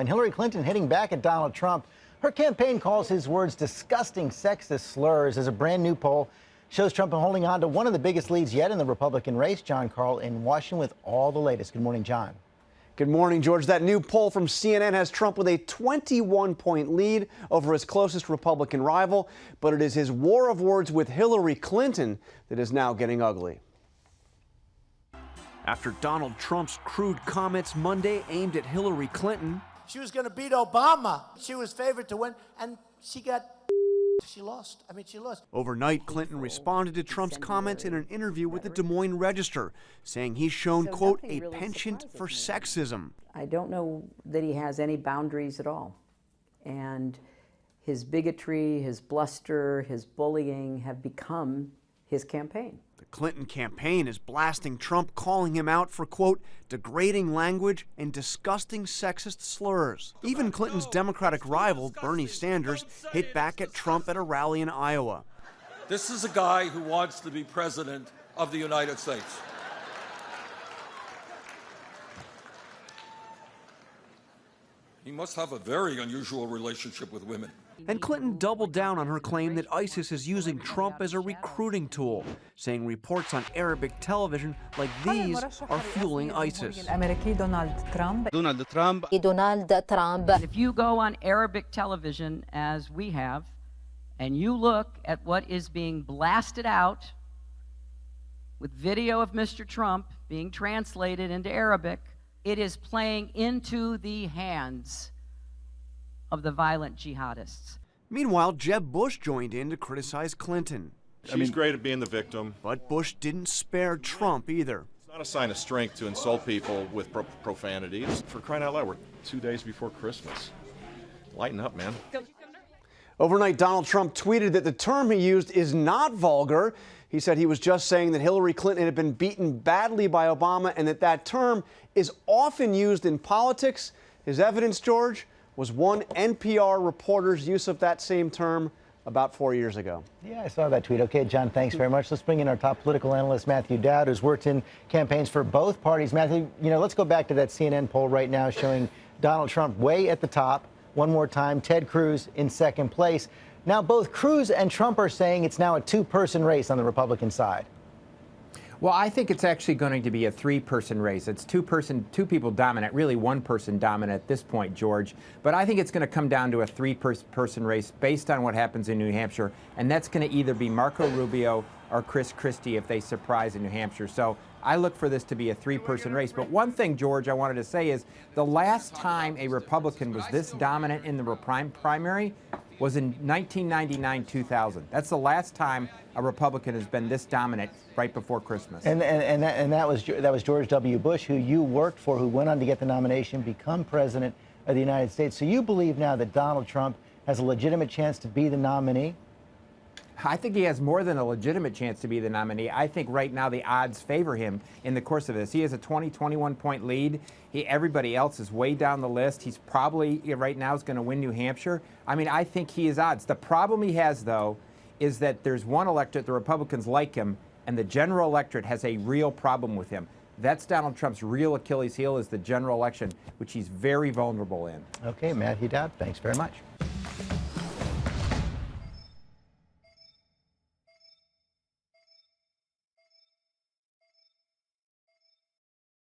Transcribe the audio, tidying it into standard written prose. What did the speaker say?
And Hillary Clinton hitting back at Donald Trump. Her campaign calls his words disgusting, sexist slurs as a brand new poll shows Trump holding on to one of the biggest leads yet in the Republican race. John Carl in Washington with all the latest. Good morning, John. Good morning, George. That new poll from CNN has Trump with a 21-point lead over his closest Republican rival, but it is his war of words with Hillary Clinton that is now getting ugly. After Donald Trump's crude comments Monday aimed at Hillary Clinton, she was going to beat Obama. She was favored to win, and she lost. She lost. Overnight, Clinton responded to Trump's comments in an interview with the Des Moines Register, saying he's shown, quote, a penchant for sexism. I don't know that he has any boundaries at all. And his bigotry, his bluster, his bullying have become his campaign. The Clinton campaign is blasting Trump, calling him out for, quote, degrading language and disgusting sexist slurs. Even Clinton's Democratic rival, Bernie Sanders, hit back at Trump at a rally in Iowa. This is a guy who wants to be president of the United States. He must have a very unusual relationship with women. And Clinton doubled down on her claim that ISIS is using Trump as a recruiting tool, saying reports on Arabic television like these are fueling ISIS. Donald Trump. If you go on Arabic television, as we have, and you look at what is being blasted out with video of Mr. Trump being translated into Arabic, it is playing into the hands of the violent jihadists. Meanwhile, Jeb Bush joined in to criticize Clinton. She's great at being the victim. But Bush didn't spare Trump either. It's not a sign of strength to insult people with profanities. For crying out loud, we're 2 days before Christmas. Lighten up, man. Overnight, Donald Trump tweeted that the term he used is not vulgar. He said he was just saying that Hillary Clinton had been beaten badly by Obama and that that term is often used in politics. His evidence, George, was one NPR reporter's use of that same term about 4 years ago. Yeah, I saw that tweet. Okay, John, thanks very much. Let's bring in our top political analyst, Matthew Dowd, who's worked in campaigns for both parties. Matthew, let's go back to that CNN poll right now showing Donald Trump way at the top. One more time, Ted Cruz in second place. Now, both Cruz and Trump are saying it's now a two-person race on the Republican side. Well, I think it's actually going to be a three-person race. It's two people dominant, really one person dominant at this point, George. But I think it's going to come down to a three-person race based on what happens in New Hampshire, and that's going to either be Marco Rubio or Chris Christie if they surprise in New Hampshire. So I look for this to be a three-person race. But one thing, George, I wanted to say is the last time a Republican was this dominant in the primary was in 1999-2000. That's the last time a Republican has been this dominant right before Christmas. And that was George W. Bush, who you worked for, who went on to get the nomination, become president of the United States. So you believe now that Donald Trump has a legitimate chance to be the nominee? I think he has more than a legitimate chance to be the nominee. I think right now the odds favor him in the course of this. He has a 21-point lead. Everybody else is way down the list. He's probably, right now, is going to win New Hampshire. I think he has odds. The problem he has, though, is that there's one electorate, the Republicans like him, and the general electorate has a real problem with him. That's Donald Trump's real Achilles heel is the general election, which he's very vulnerable in. Okay, Matthew Dowd, thanks very much.